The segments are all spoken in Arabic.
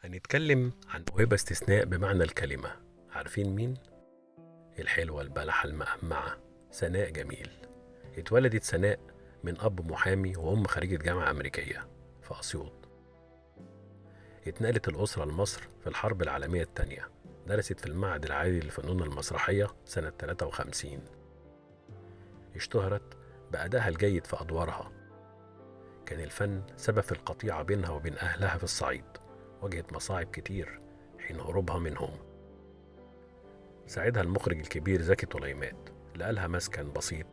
هنتكلم عن موهبة استثناء بمعنى الكلمة. عارفين مين؟ الحلوة البلحة المقمعة سناء جميل. اتولدت سناء من أب محامي وأم خريجة جامعة أمريكية في أسيوط. اتنقلت الأسرة لمصر في الحرب العالمية التانية. درست في المعهد العالي للفنون المسرحية سنة 53. اشتهرت بأدائها الجيد في أدوارها. كان الفن سبب في القطيعة بينها وبين أهلها في الصعيد. واجهت مصاعب كتير حين هروبها منهم. ساعدها المخرج الكبير زكي طليمات، لقى لها مسكن بسيط.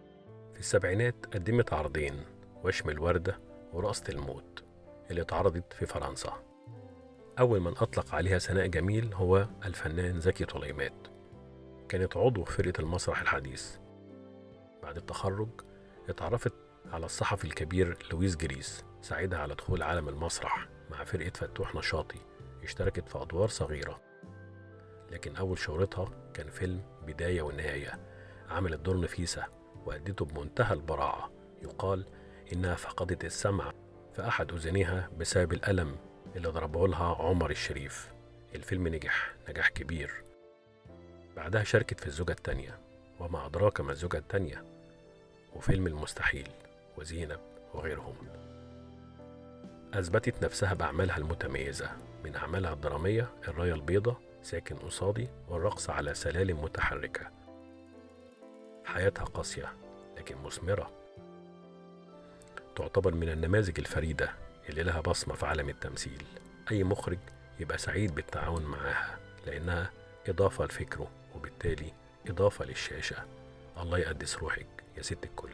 في السبعينات قدمت عرضين، وشم الوردة ورقصة الموت، اللي اتعرضت في فرنسا. أول من أطلق عليها سناء جميل هو الفنان زكي طليمات. كانت عضو في فرقة المسرح الحديث. بعد التخرج اتعرفت على الصحفي الكبير لويس جريس، ساعدها على دخول عالم المسرح مع فرقة فتوح نشاطي. اشتركت في أدوار صغيرة، لكن أول شهرتها كان فيلم بداية ونهاية. عملت دور نفيسة وأدته بمنتهى البراعة. يقال إنها فقدت السمع في أحد أذنيها بسبب الألم اللي ضربه لها عمر الشريف. الفيلم نجح نجاح كبير. بعدها شاركت في الزوجة التانية، وما أدراك ما الزوجة التانية، وفيلم المستحيل، وزينب، وغيرهم. أثبتت نفسها بأعمالها المتميزة. من أعمالها الدرامية الراية البيضاء، ساكن قصادي، والرقص على سلالم متحركة. حياتها قاسية لكن مثمرة. تعتبر من النماذج الفريدة اللي لها بصمة في عالم التمثيل. أي مخرج يبقى سعيد بالتعاون معاها، لأنها إضافة لفكره، وبالتالي إضافة للشاشة. الله يقدس روحك يا ست الكل.